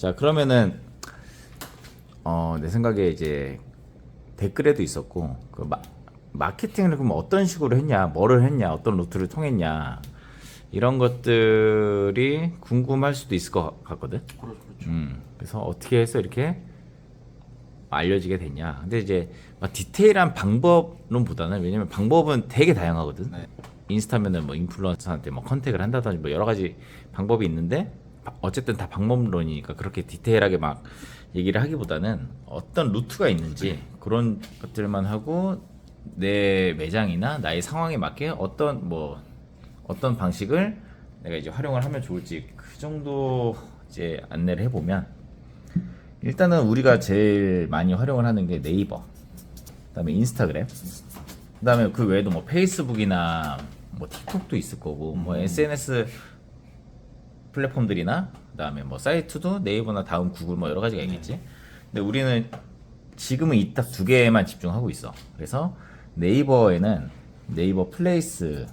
자 그러면은 내 생각에 이제 댓글에도 있었고 그 마케팅을 그럼 어떤 식으로 했냐, 뭐를 했냐, 어떤 루트를 통했냐 이런 것들이 궁금할 수도 있을 것 같거든. 그렇죠. 그래서 어떻게 해서 이렇게 알려지게 됐냐. 근데 이제 막 디테일한 방법론보다는 왜냐면 방법은 되게 다양하거든. 네. 인스타면은 뭐 인플루언서한테 뭐 컨택을 한다든지 뭐 여러 가지 방법이 있는데 어쨌든 다 방법론이니까 그렇게 디테일하게 막 얘기를 하기보다는 어떤 루트가 있는지 그런 것들만 하고 내 매장이나 나의 상황에 맞게 어떤 방식을 내가 이제 활용을 하면 좋을지 그 정도 이제 안내를 해보면 일단은 우리가 제일 많이 활용을 하는 게 네이버, 그다음에 인스타그램, 그다음에 그 외에도 뭐 페이스북이나 뭐 틱톡도 있을 거고 뭐 SNS 플랫폼들이나 그다음에 뭐 사이트도 네이버나 다음 구글 뭐 여러 가지가 있겠지. 근데 우리는 지금은 이 딱 두 개만 집중하고 있어. 그래서 네이버에는 네이버 플레이스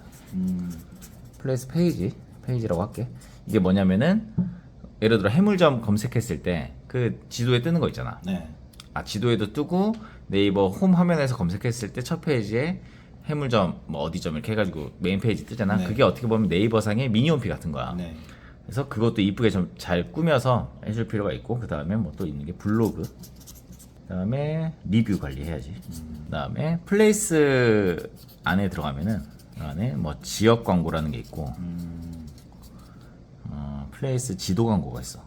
페이지라고 할게. 이게 뭐냐면은 예를 들어 해물점 검색했을 때 그 지도에 뜨는 거 있잖아. 네. 지도에도 뜨고 네이버 홈 화면에서 검색했을 때 첫 페이지에 해물점 뭐 어디점 이렇게 해가지고 메인 페이지 뜨잖아. 네. 그게 어떻게 보면 네이버상의 미니홈피 같은 거야. 네. 그래서 그것도 이쁘게 좀 잘 꾸며서 해줄 필요가 있고, 그 다음에 뭐 또 있는 게 블로그, 그 다음에 리뷰 관리해야지. 그 다음에 플레이스 안에 들어가면은 그 안에 뭐 지역 광고라는 게 있고, 플레이스 지도 광고가 있어.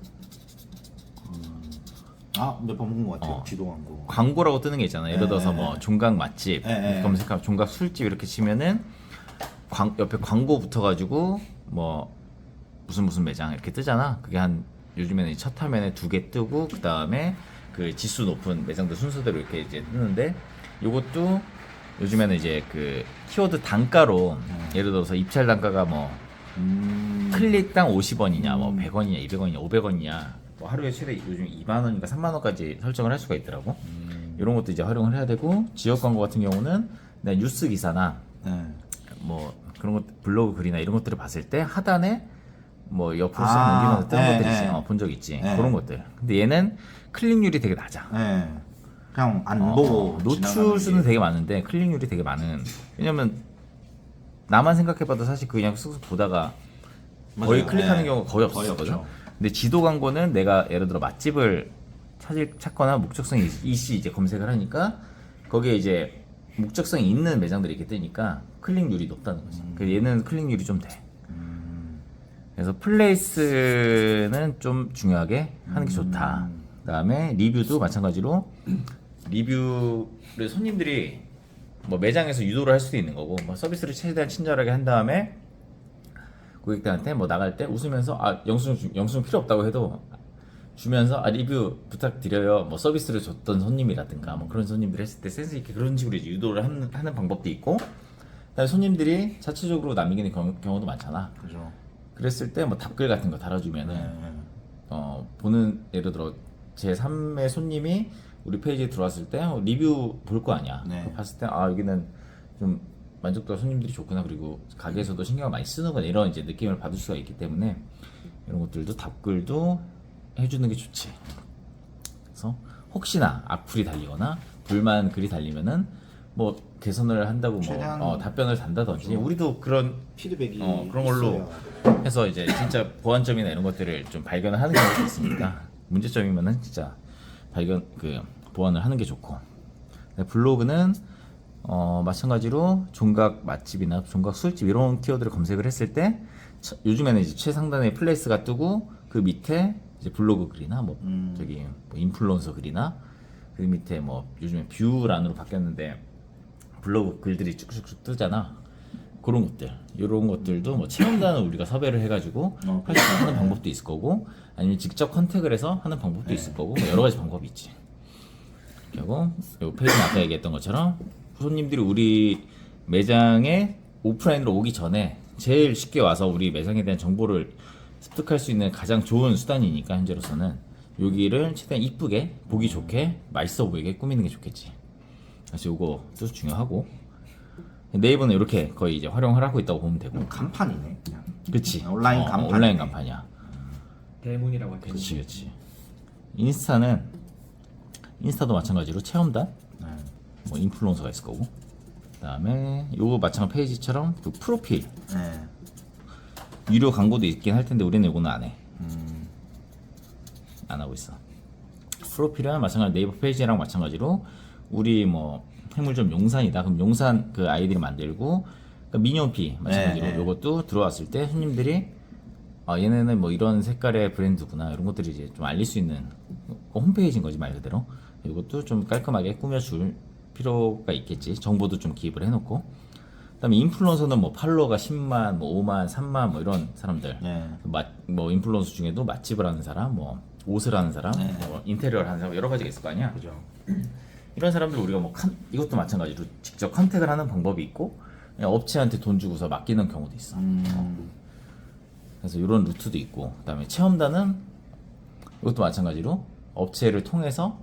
몇 번 본 것 같아요. 지도 광고. 광고라고 뜨는 게 있잖아. 예를 들어서 뭐 종각 맛집 검색하면 종각 술집 이렇게 치면은 옆에 광고 붙어가지고 뭐 무슨 매장 이렇게 뜨잖아. 그게 한 요즘에는 첫 화면에 2개 뜨고 그 다음에 그 지수 높은 매장들 순서대로 이렇게 이제 뜨는데 요것도 요즘에는 이제 그 키워드 단가로 예를 들어서 입찰 단가가 뭐 클릭당 50원이냐 뭐 100원이냐 200원이냐 500원이냐 뭐 하루에 최대 요즘 2만 원인가 3만 원까지 설정을 할 수가 있더라고. 이런 것도 이제 활용을 해야 되고, 지역 광고 같은 경우는 내가 뉴스 기사나 뭐 그런 것 블로그 글이나 이런 것들을 봤을 때 하단에 뭐 옆으로 쓱 넘기면서 뜨는 것들이 있지. 본 적 있지. 그런 것들. 근데 얘는 클릭률이 되게 낮아. 그냥 안 보고 노출 수는 되게 많은데 클릭률이 되게 많은. 왜냐면 나만 생각해봐도 사실 그냥 쓱쓱 보다가 거의 맞아요. 클릭하는 경우가 거의 거의 없었거든. 없죠. 근데 지도 광고는 내가 예를 들어 맛집을 찾거나 목적성 이씨 이제 검색을 하니까 거기에 이제 목적성이 있는 매장들이 이렇게 뜨니까 클릭률이 높다는 거지. 그래서 얘는 클릭률이 좀 돼. 그래서 플레이스는 좀 중요하게 하는 게 좋다. 그다음에 리뷰도 마찬가지로 리뷰를 손님들이 뭐 매장에서 유도를 할 수도 있는 거고, 뭐 서비스를 최대한 친절하게 한 다음에 고객들한테 뭐 나갈 때 웃으면서 영수증 필요 없다고 해도 주면서 리뷰 부탁드려요. 뭐 서비스를 줬던 손님이라든가 뭐 그런 손님들 했을 때 센스 있게 그런 식으로 이제 유도를 하는 방법도 있고, 그다음에 손님들이 자체적으로 남기는 경우도 많잖아. 그죠. 그랬을 때 뭐 답글 같은 거 달아주면은 보는 예를 들어 제 3의 손님이 우리 페이지에 들어왔을 때 리뷰 볼 거 아니야. 봤을 때 여기는 좀 만족도가 손님들이 좋구나, 그리고 가게에서도 신경을 많이 쓰는구나, 이런 이제 느낌을 받을 수가 있기 때문에 이런 것들도 답글도 해주는 게 좋지. 그래서 혹시나 악플이 달리거나 불만 글이 달리면은 뭐 개선을 한다고 뭐 답변을 단다든지, 그렇죠. 우리도 그런 피드백이 그런 걸로 있어야. 해서 이제 진짜 보완점이나 이런 것들을 좀 발견을 하는 경우도 있으니까 문제점이면은 진짜 보완을 하는 게 좋고. 블로그는 마찬가지로 종각 맛집이나 종각 술집 이런 키워드를 검색을 했을 때 요즘에는 이제 최상단에 플레이스가 뜨고 그 밑에 이제 블로그 글이나 뭐 인플루언서 글이나 그 밑에 뭐 요즘에 뷰란으로 바뀌었는데 블로그 글들이 쭉쭉쭉 뜨잖아. 그런 것들, 이런 것들도 뭐 체험단을 우리가 섭외를 해가지고 하는 방법도 있을 거고, 아니면 직접 컨택을 해서 하는 방법도 있을 거고, 뭐 여러 가지 방법이 있지. 그리고 이 페이지는 아까 얘기했던 것처럼 손님들이 우리 매장에 오프라인으로 오기 전에 제일 쉽게 와서 우리 매장에 대한 정보를 습득할 수 있는 가장 좋은 수단이니까 현재로서는 여기를 최대한 이쁘게 보기 좋게 맛있어 보이게 꾸미는 게 좋겠지. 그래서 요것도 중요하고, 네이버는 이렇게 거의 이제 활용을 하고 있다고 보면 되고. 간판이네. 그냥. 그치. 온라인 간판. 온라인 간판이야. 대문이라고 하죠. 그치. 인스타도 마찬가지로 체험단, 네. 뭐 인플루언서가 있을 거고, 그다음에 요거 마찬가지 페이지처럼 그 프로필 네. 유료 광고도 있긴 할 텐데 우리는 요거는 안 해. 안 하고 있어. 프로필은 마찬가지 네이버 페이지랑 마찬가지로 우리 뭐 해물점 용산이다. 그럼 용산 그 아이디를 만들고 그러니까 미니홈피 마찬가지로 네. 요것도 들어왔을 때 손님들이 아 얘네는 뭐 이런 색깔의 브랜드구나 이런 것들을 이제 좀 알릴 수 있는 홈페이지인 거지 말 그대로. 이것도 좀 깔끔하게 꾸며줄 필요가 있겠지. 정보도 좀 기입을 해놓고. 그다음에 인플루언서는 뭐 팔로워가 10만, 뭐 5만, 3만 뭐 이런 사람들. 네. 뭐 인플루언서 중에도 맛집을 하는 사람, 뭐 옷을 하는 사람, 뭐 인테리어를 하는 사람 여러 가지가 있을 거 아니야. 그죠. 이런 사람들 우리가 뭐 이것도 마찬가지로 직접 컨택을 하는 방법이 있고 그냥 업체한테 돈 주고서 맡기는 경우도 있어. 그래서 이런 루트도 있고 그다음에 체험단은 이것도 마찬가지로 업체를 통해서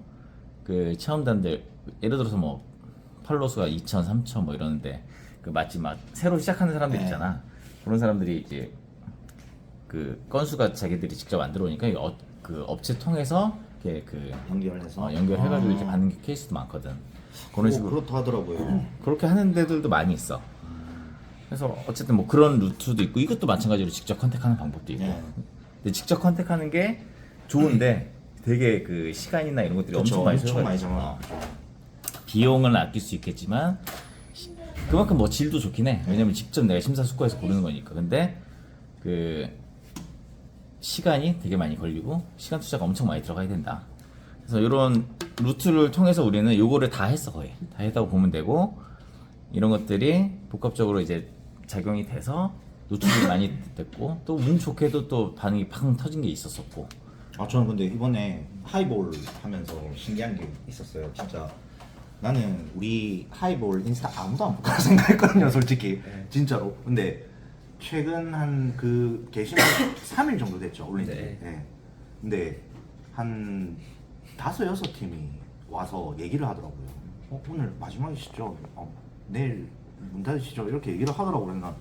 그 체험단들 예를 들어서 뭐 팔로워 수가 2,000, 3,000 뭐 이러는데 그 맛집 막 새로 시작하는 사람들 네. 있잖아. 그런 사람들이 이제 그 건수가 자기들이 직접 만들어 오니까 그 업체 통해서 이렇게 그 연결해서 연결해가지고 이렇게 받는 케이스도 많거든. 그런 식으로 그렇다 하더라고요. 그렇게 하는 데들도 많이 있어. 그래서 어쨌든 뭐 그런 루트도 있고 이것도 마찬가지로 직접 컨택하는 방법도 있고. 네. 근데 직접 컨택하는 게 좋은데 되게 그 시간이나 이런 것들이 그쵸, 엄청 많이 엄청 많이 잡아. 어. 비용을 아낄 수 있겠지만 그만큼 뭐 질도 좋긴 해. 왜냐면 직접 내가 심사숙고해서 고르는 거니까. 근데 그 시간이 되게 많이 걸리고 시간 투자가 엄청 많이 들어가야 된다. 그래서 이런 루트를 통해서 우리는 요거를 다 했어 거의. 다 했다고 보면 되고 이런 것들이 복합적으로 이제 작용이 돼서 노출이 많이 됐고 또 운 좋게도 또 반응이 팡 터진 게 있었었고. 저는 근데 이번에 하이볼 하면서 신기한 게 있었어요. 진짜 나는 우리 하이볼 인스타 아무도 안 볼까 생각했거든요, 솔직히. 진짜로. 근데 최근 한 그 게시물 3일 정도 됐죠, 올린 지. 네. 네. 근데 한 5-6팀이 와서 얘기를 하더라고요. 오늘 마지막이시죠? 내일 문 닫으시죠? 이렇게 얘기를 하더라고요. 그래서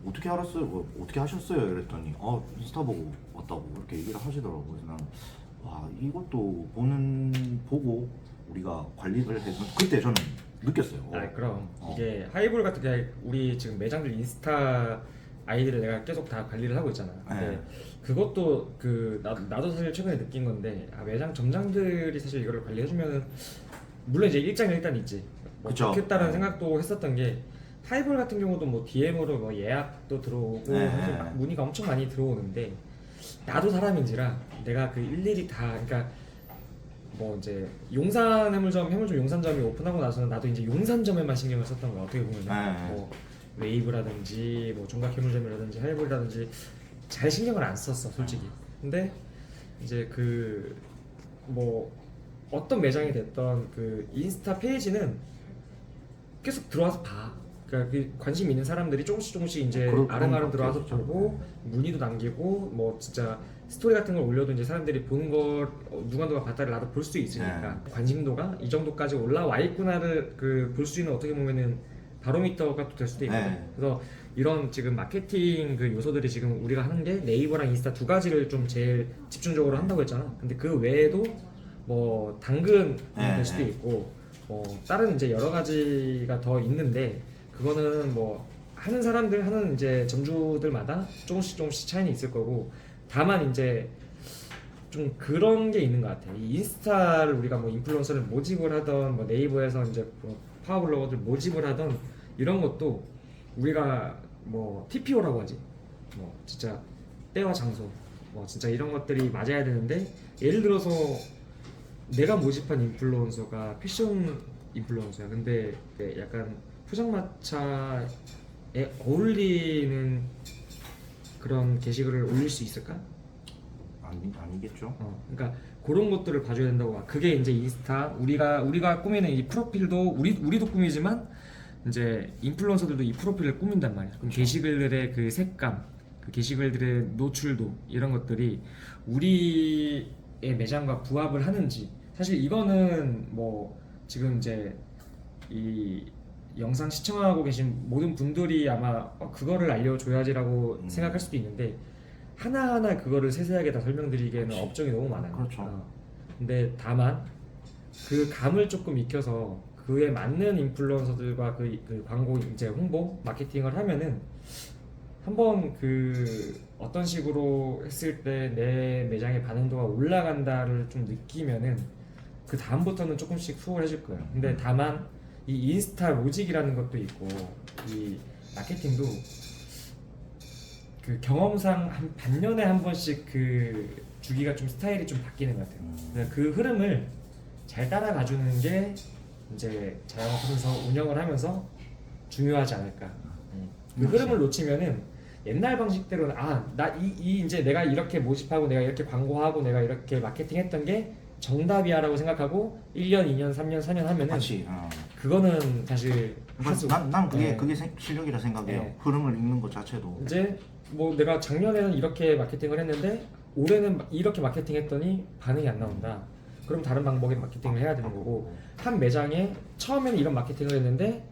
어떻게 알았어요? 어떻게 하셨어요? 이랬더니 인스타 보고 왔다고 이렇게 얘기를 하시더라고요. 그래서 나는 와 이것도 보고 우리가 관리를 해서 그때 저는 느꼈어요. 그럼 이게 하이볼 같은 게 우리 지금 매장들 인스타 아이디를 내가 계속 다 관리를 하고 있잖아. 근데 네. 그것도 그 나도 사실 최근에 느낀 건데 매장 점장들이 사실 이거를 관리해주면은 물론 이제 일장일단 있지. 뭐 그쵸. 좋겠다는 네. 생각도 했었던 게 하이볼 같은 경우도 뭐 DM으로 뭐 예약도 들어오고 네. 사실 문의가 엄청 많이 들어오는데 나도 사람인지라 내가 그 일일이 다 그러니까 뭐 이제 용산 해물점 용산점이 오픈하고 나서는 나도 이제 용산점에만 신경을 썼던 거야. 어떻게 보면 네. 뭐 웨이브라든지 뭐 종각 해물점이라든지 하이볼이라든지 잘 신경을 안 썼어 솔직히. 근데 이제 그 뭐 어떤 매장이 됐던 그 인스타 페이지는 계속 들어와서 봐. 그러니까 그 관심 있는 사람들이 조금씩 이제 그런 아름아름 것 들어와서 같아요, 보고 문의도 남기고 뭐 진짜 스토리 같은 걸 올려도 이제 사람들이 보는 걸 누가 봤다를 나도 볼 수 있으니까 관심도가 이 정도까지 올라와 있구나를 그 볼 수 있는 어떻게 보면은 바로미터가 또 될 수도 있거든. 네. 그래서 이런 지금 마케팅 그 요소들이 지금 우리가 하는 게 네이버랑 인스타 두 가지를 좀 제일 집중적으로 한다고 했잖아. 근데 그 외에도 뭐 당근이 네, 될 수도 네. 있고 다른 이제 여러 가지가 더 있는데 그거는 뭐 하는 사람들 하는 이제 점주들마다 조금씩 차이는 있을 거고 다만 이제 좀 그런 게 있는 것 같아. 이 인스타를 우리가 뭐 인플루언서를 모집을 하던 뭐 네이버에서 이제 뭐 파워블로거들 모집을 하던 이런 것도 우리가 뭐 TPO라고 하지. 뭐 진짜 때와 장소 뭐 진짜 이런 것들이 맞아야 되는데 예를 들어서 내가 모집한 인플루언서가 패션 인플루언서야. 근데 약간 포장마차에 어울리는 그런 게시글을 올릴 수 있을까? 아니겠죠. 그러니까 그런 것들을 봐줘야 된다고 봐. 그게 이제 인스타 우리가 꾸미는 이 프로필도 우리도 꾸미지만 이제 인플루언서들도 이 프로필을 꾸민단 말이야. 그럼 게시글들의 그 색감, 그 게시글들의 노출도 이런 것들이 우리의 매장과 부합을 하는지 사실 이거는 뭐 지금 이제 이 영상 시청하고 계신 모든 분들이 아마 그거를 알려줘야지라고 생각할 수도 있는데 하나하나 그거를 세세하게 다 설명드리기에는 업종이 너무 많아요. 그렇죠. 근데 다만 그 감을 조금 익혀서 그에 맞는 인플루언서들과 그 광고 이제 홍보 마케팅을 하면은 한번 그 어떤 식으로 했을 때 내 매장의 반응도가 올라간다를 좀 느끼면은 그 다음부터는 조금씩 수월해질 거예요. 근데 다만 이 인스타 로직이라는 것도 있고 이 마케팅도 그 경험상 한 반년에 한 번씩 그 주기가 좀 스타일이 좀 바뀌는 것 같아요. 그래서 그 흐름을 잘 따라가주는 게 이제 자영업하면서 운영을 하면서 중요하지 않을까. 그 흐름을 놓치면은 옛날 방식대로는 나 이제 내가 이렇게 모집하고 내가 이렇게 광고하고 내가 이렇게 마케팅했던 게 정답이야라고 생각하고 1년, 2년, 3년, 4년 하면은 같이. 그거는 사실 하수. 난 그게 네. 그게 실력이라 생각해요. 네. 흐름을 읽는 것 자체도. 이제 뭐 내가 작년에는 이렇게 마케팅을 했는데 올해는 이렇게 마케팅했더니 반응이 안 나온다. 그럼 다른 방법의 마케팅을 해야 되는 거고 한 매장에 처음에는 이런 마케팅을 했는데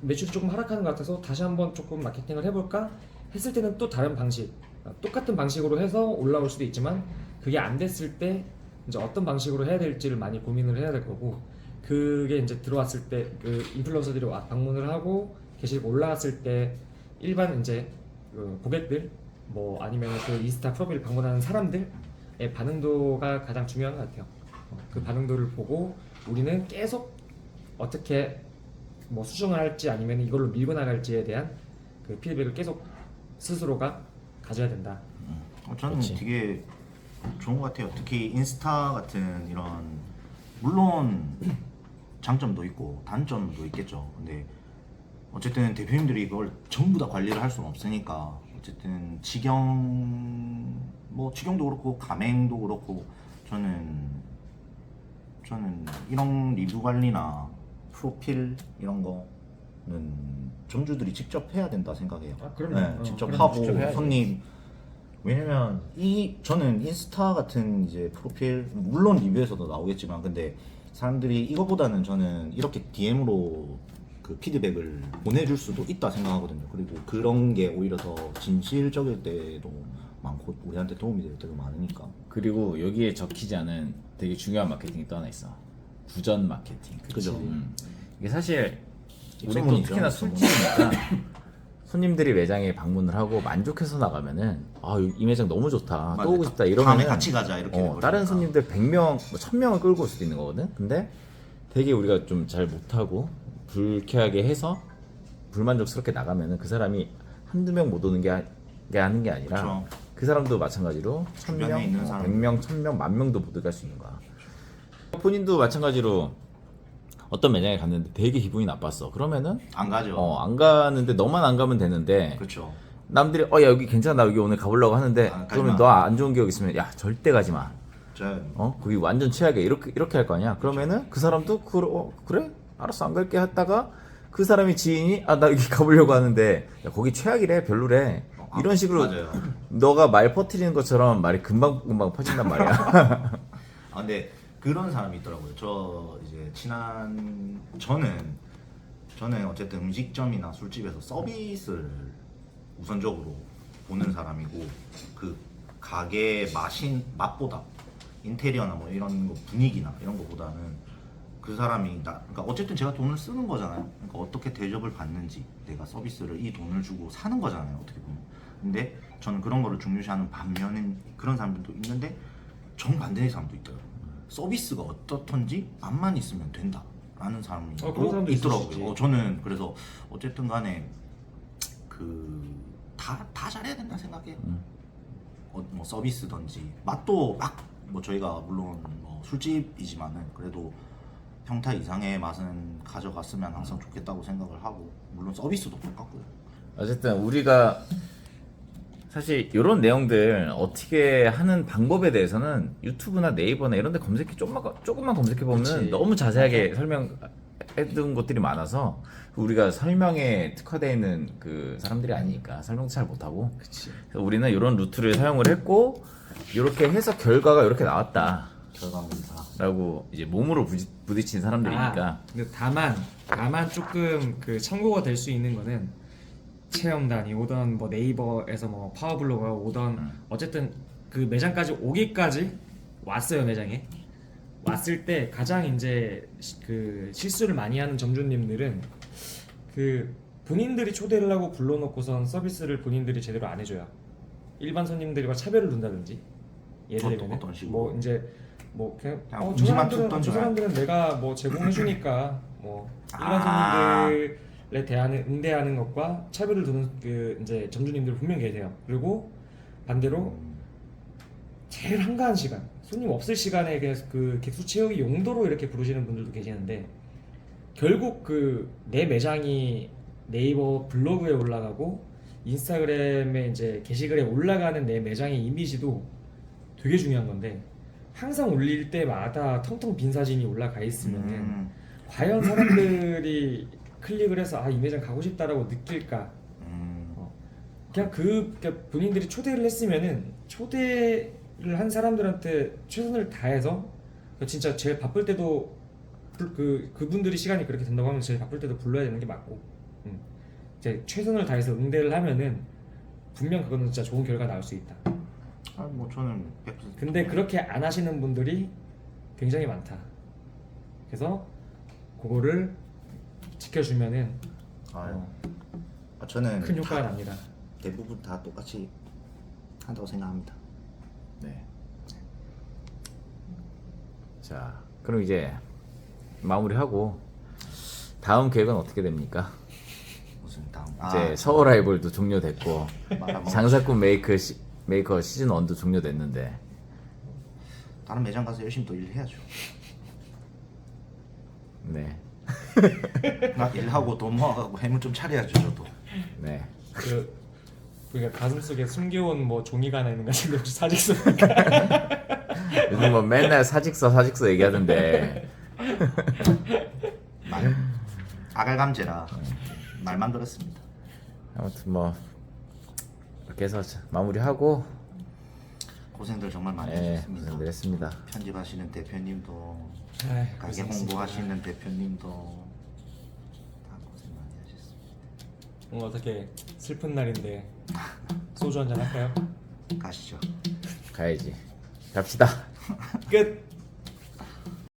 매출이 조금 하락하는 것 같아서 다시 한번 조금 마케팅을 해볼까 했을 때는 또 다른 방식 똑같은 방식으로 해서 올라올 수도 있지만 그게 안 됐을 때 이제 어떤 방식으로 해야 될지를 많이 고민을 해야 될 거고 그게 이제 들어왔을 때 그 인플루언서들이 방문을 하고 게시글 올라갔을 때 일반 이제 그 고객들 뭐 아니면 그 인스타 프로필 방문하는 사람들의 반응도가 가장 중요한 것 같아요. 그 반응도를 보고 우리는 계속 어떻게 뭐 수정을 할지 아니면 이걸로 밀고 나갈지에 대한 그 피드백을 계속 스스로가 가져야 된다. 저는 그렇지. 되게 좋은 것 같아요. 특히 인스타 같은 이런 물론 장점도 있고 단점도 있겠죠. 근데 어쨌든 대표님들이 이걸 전부 다 관리를 할 수는 없으니까 어쨌든 직영도 그렇고 가맹도 그렇고 저는 이런 리뷰 관리나 프로필 이런 거는 점주들이 직접 해야 된다 생각해요. 그럼요. 직접 그럼요. 하고 직접 해야지. 손님 왜냐면 저는 인스타 같은 이제 프로필 물론 리뷰에서도 나오겠지만 근데 사람들이 이거보다는 저는 이렇게 DM으로 그 피드백을 보내줄 수도 있다 생각하거든요. 그리고 그런 게 오히려 더 진실적일 때도 많고 우리한테 도움이 될 때도 많으니까. 그리고 여기에 적히지 않은 되게 중요한 마케팅이 또 하나 있어. 구전 마케팅. 그죠. 이게 사실 우리 또 입소문이죠, 특히나 입소문. 술집이니까 손님들이 매장에 방문을 하고 만족해서 나가면은 이 매장 너무 좋다. 맞아요. 또 오고 싶다 다음에 이러면은 같이 가자 이렇게 돼버리니까. 다른 손님들 100명, 1000명을 끌고 올 수도 있는 거거든. 근데 되게 우리가 좀 잘 못하고 불쾌하게 해서 불만족스럽게 나가면은 그 사람이 한두 명 못 오는 게 하는 게 아니라 그렇죠. 그 사람도 마찬가지로 주변에 1000명, 있는 사람. 100명, 1000명, 10,000명도 못 갈 수 있는 거야. 본인도 마찬가지로 어떤 매장에 갔는데 되게 기분이 나빴어. 그러면은 안 가죠. 안 가는데 너만 안 가면 되는데 그렇죠. 남들이 야 여기 괜찮아 나 여기 오늘 가보려고 하는데 가지 그러면 마. 너 안 좋은 기억 있으면 야 절대 가지 마. 저 거기 완전 최악이야. 이렇게 할 거 아니야. 그러면은 그 사람도 그래 알았어 안 갈게 했다가 그 사람이 지인이 나 여기 가보려고 하는데 야 거기 최악이래 별로래. 이런 식으로 맞아요. 너가 말 퍼뜨리는 것처럼 말이 금방 퍼진단 말이야. 근데 그런 사람이 있더라고요. 저 이제 저는 어쨌든 음식점이나 술집에서 서비스를 우선적으로 보는 사람이고 그 가게 맛보다 인테리어나 뭐 이런 거 분위기나 이런 거보다는 그 사람이 그러니까 어쨌든 제가 돈을 쓰는 거잖아요. 그러니까 어떻게 대접을 받는지 내가 서비스를 이 돈을 주고 사는 거잖아요. 어떻게 보면. 근데 저는 그런 거를 중요시하는 반면에 그런 사람들도 있는데 정반대의 사람도 있더라고요. 서비스가 어떻든지 맛만 있으면 된다 라는 사람이 그런 사람도 있을 수 있지. 있더라고요. 저는 그래서 어쨌든 간에 다 잘해야 된다 생각해요. 뭐 서비스든지 맛도 뭐 저희가 물론 뭐 술집이지만은 그래도 평타 이상의 맛은 가져갔으면 항상 좋겠다고 생각을 하고 물론 서비스도 똑같고요. 어쨌든 우리가 사실 이런 내용들 어떻게 하는 방법에 대해서는 유튜브나 네이버나 이런 데 조금만 검색해 보면 그치. 너무 자세하게 설명해둔 것들이 많아서 우리가 설명에 특화되어 있는 그 사람들이 아니니까 설명도 잘 못하고 그치. 그래서 우리는 이런 루트를 사용을 했고 이렇게 해서 결과가 이렇게 나왔다 결과입니다. 라고 이제 몸으로 부딪힌 사람들이니까 근데 다만 조금 그 참고가 될 수 있는 거는 체험단이 오던 뭐 네이버에서 뭐 파워블로그가 오던 어쨌든 그 매장까지 오기까지 왔어요. 매장에 왔을 때 가장 이제 그 실수를 많이 하는 점주님들은 그 본인들이 초대를 하고 불러놓고선 서비스를 본인들이 제대로 안 해줘요. 일반 손님들과 차별을 둔다든지 예를 들면 어떤 식으로? 뭐 이제 뭐 그냥 그냥 저 음식만 툭 사람들은 던져요? 내가 뭐 제공해주니까 뭐 일반 아. 손님들에 대하는 응대하는 것과 차별을 두는 그 이제 점주님들 분명 계세요. 그리고 반대로 제일 한가한 시간, 손님 없을 시간에 그 객수 채우기 용도로 이렇게 부르시는 분들도 계시는데 결국 그 내 매장이 네이버 블로그에 올라가고 인스타그램에 이제 게시글에 올라가는 내 매장의 이미지도 되게 중요한 건데 항상 올릴 때마다 텅텅 빈 사진이 올라가 있으면은 과연 사람들이 클릭을 해서 아 이 매장 가고 싶다라고 느낄까? 그냥 그러니까 본인들이 초대를 했으면은 초대를 한 사람들한테 최선을 다해서 진짜 제일 바쁠 때도 그분들이 시간이 그렇게 된다고 하면 제일 바쁠 때도 불러야 되는 게 맞고 이제 최선을 다해서 응대를 하면은 분명 그거는 진짜 좋은 결과 나올 수 있다. 뭐 저는 100% 근데 그렇게 안 하시는 분들이 굉장히 많다. 그래서 그거를 지켜주면은 저는 큰 효과가 다- 납니다. 대부분 다 똑같이 한다고 생각합니다. 네. 자, 그럼 이제 마무리하고 다음 계획은 어떻게 됩니까? 무슨 다음 이제 서울 아이볼도 종료됐고 뭐 장사꾼 메이커 시즌 1도 종료됐는데 다른 매장 가서 열심히 또 일해야죠. 네. 나 일하고 돈 모아가고 해물 좀 차려야죠 저도. 네. 그러니까 가슴 속에 숨겨온 뭐 종이가 하나 있는 것 같은데 혹시 사직서니까? 요즘 뭐 맨날 사직서 얘기하던데 아갈감제라 말만 그렇습니다. 아무튼 뭐 이렇게 해서 마무리하고 고생들 정말 많이 네, 하셨습니다. 고생들 했습니다. 편집하시는 대표님도 아이, 가게 고생했습니다. 홍보하시는 대표님도 다 고생 많이 하셨습니다. 오늘 어떻게 슬픈 날인데 소주 한잔 할까요? 가시죠. 가야지. 갑시다. 끝.